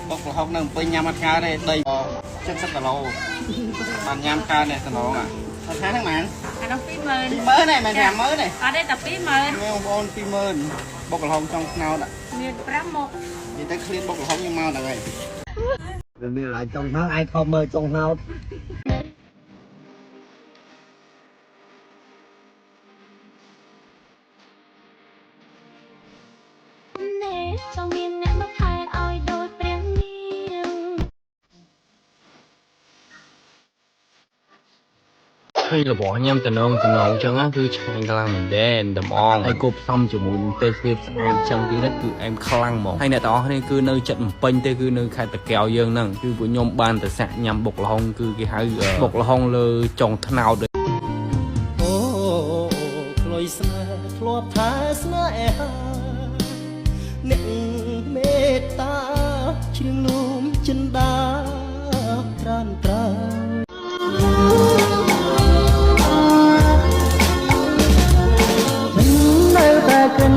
บกหกหนึ่งเป็นยำมันกาได้ได้เช่นสักกะโลมันยำกาเนี่ยสนองอ่ะราคาทั้งมันอันนั้นปีเมินปีเมินเนี่ยมันแถมเมินเนี่ยได้แต่ปีเมินไม่เอาบอลปีเมินบกหกtrong nào đã มีพระมก thì ta clean bốc hông nhưng mau là vậy vì lại trong tháng ai không mơ trong nào ឃើញរបស់ញ៉ាំតំណងអញ្ចឹងគឺឆ្ងាញ់ខ្លាំងមែនទែនតំអងហើយគប់ផ្សំជាមួយពេលស្ងៀមស្អាតអញ្ចឹងទៀតគឺអែមខ្លាំងហ្មងហើយអ្នកទាំងអស់គ្នាគឺនៅចិត្តបំពេញទេគឺនៅខេត្តតាកែវយើងហ្នឹងគឺពួកខ្ញុំបានទៅសាក់ញ៉ាំបុកល្ហុងគឺគេហៅបុកល្ហុងលើចុងថ្នោតអូក្លុយស្នេហ៍ធ្លាប់ថាស្នេហាអ្នកមេត្តាជ្រៀងនោមចិន្តាត្រានត្រានៅតែគិន